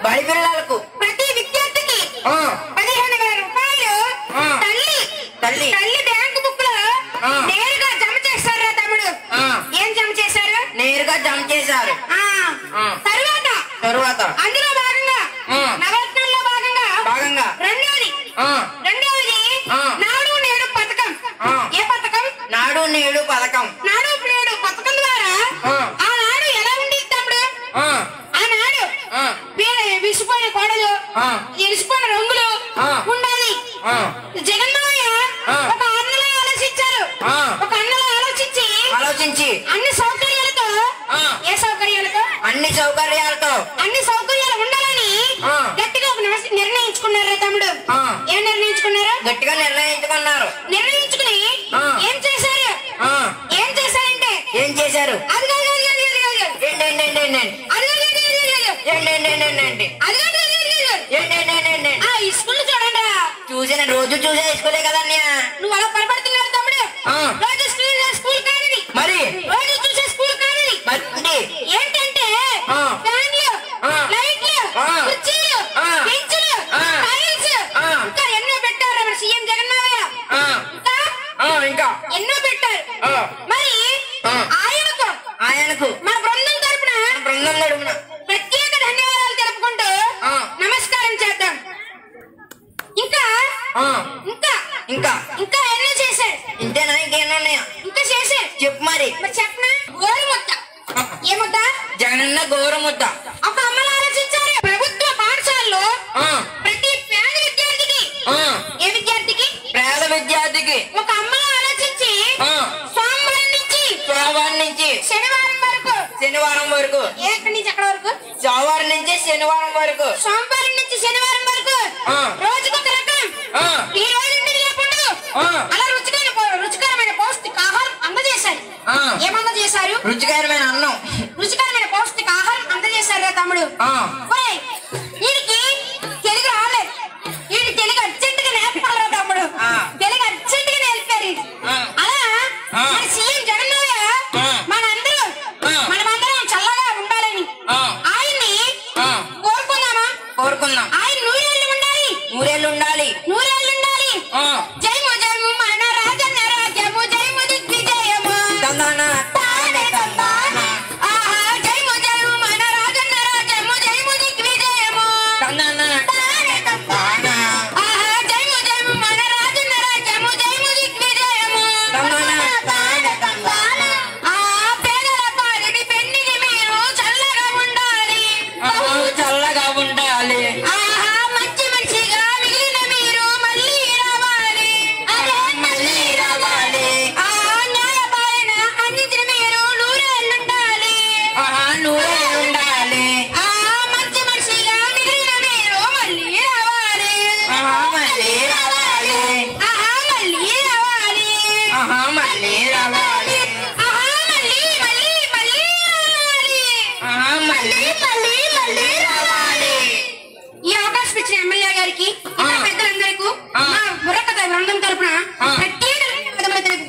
బడి పిల్లలకు ప్రతి విద్యార్థికి 15,000 రూపాయలు తల్లి బ్యాంకు బుక్ లో నేరుగా జమ చేస్తారా తమ్ముడు? ఏం జమ చేశారు? నేరుగా జమ చేశారు. తరువాత అందులో భాగంగా నవరత్నాల్లో భాగంగా రెండవది నాడు నేడు పథకం. ఏ పథకం? నాడు నేడు పథకం. నాడు నేడు పథకం ద్వారా ఆనాడు ఎలా ఉండేది తమ్ముడు? ఆనాడు విసిపోయిన కోడలు, ఎరిసిపోయిన రంగులు ఉండాలి. జగన్మావయ్య ఒక అన్నలా ఆలోచించారు. ఒక అన్నలా ఆలోచించి అన్ని సౌకర్యాలతో అన్ని సౌకర్యాలు ఉండాలని గట్టిగా నిర్ణయించుకున్నారు తమ్ముడు. ఏం నిర్ణయించుకున్నారు? గట్టిగా నిర్ణయించుకున్నారు. నిర్ణయించుకుని ఏం చేశారు? ఏం చేశారు? ఈ స్కూల్ చూడండి. చూసిన రోజు చూసే స్కూలే కదా అన్నయ్య. నువ్వు అలా పొరపడుతున్నావు తమ్ముడు. రోజు స్కూల్ కాదని మరి రోజు చూసే స్కూల్ కాదని ఏంటంటే ఫ్యాన్లు, లైట్లు, కుర్చీలు, బెంచులు, టైల్స్ ఇంకా ఎన్నో పెట్టారు మన సీఎం జగన్మావయ్య. ఇంకా ఎన్నో పెట్టారు. మరి ఆయనకు మన బృందం తరపున ప్రత్యేక ధన్యవాదాలు తెలుపుకుంటూ నమస్కారం చేద్దాం. ఇంకా ఎన్నో చేశారు. ఇంతేనా? ఇంకేమన్నాయా? ఇంకా చేశారు. చెప్పు మరి. చెప్పనా? గోరుముద్ద. ఏ ముద్ద? జగనన్న గోరుముద్ద. ఒక అమ్మలు ఆలోచించారు. ప్రభుత్వ పాఠశాలలో ప్రతి పేద విద్యార్థికి పేద విద్యార్థికి ఒక అమ్మలు ఆలోచించి సోమవారం నుంచి శనివారం వరకు ఎక్కడి నుంచి ఎక్కడ వరకు? సోమవారం నుంచి శనివారం వరకు. సోమవారం నుంచి శనివారం వరకు రోజుకొక రకం. ఈ రోజు అలా రుచికరమైన పౌష్టికాహారం అందజేశారు. ఏమన్నజేశారు? రుచికరమైన అన్నం, రుచికరమైన పౌష్టికాహారం అందజేశారు తమ్ముడు. వీడికి తెలుగు రాలేదు. వీడి తెలుగు అర్జెంట్ గా నేర్పాలరా తమ్ముడు. తెలుగు అర్జెంట్ గా నేర్పారు. అలా మన సీఎం జగన్మావయ్య మనమందరం చల్లగా ఉండాలని ఆయన్ని కోరుకుందాం. ఆయన నూరేళ్ళు ఉండాలి. జయము మన రాజన్న రాజ్యము, జయము దిగ్విజయము. జయము మన రాజన్న రాజ్యము, జయము దిగ్విజయము. జయము మన రాజన్న రాజ్యము, జయము దిగ్విజయము. పేదల పాలిటి పెన్నిది మీరు చల్లగా ఉండాలి. మంచి మనిషిగా మిగిలిన మీరు మళ్ళీ రావాలి. న్యాయపాలన అందించిన మీరు నూరేళ్ళుండాలి. మంచి మనిషిగా మిగిలిన మీరు మళ్ళీ రావాలి. ఈ అవకాశం ఇచ్చిన ఎమ్మెల్యే గారికి, పెద్దలందరికీ మా బుర్రకథ బృందం తరపున ప్రత్యేక ధన్యవాదాలు తెలుపు.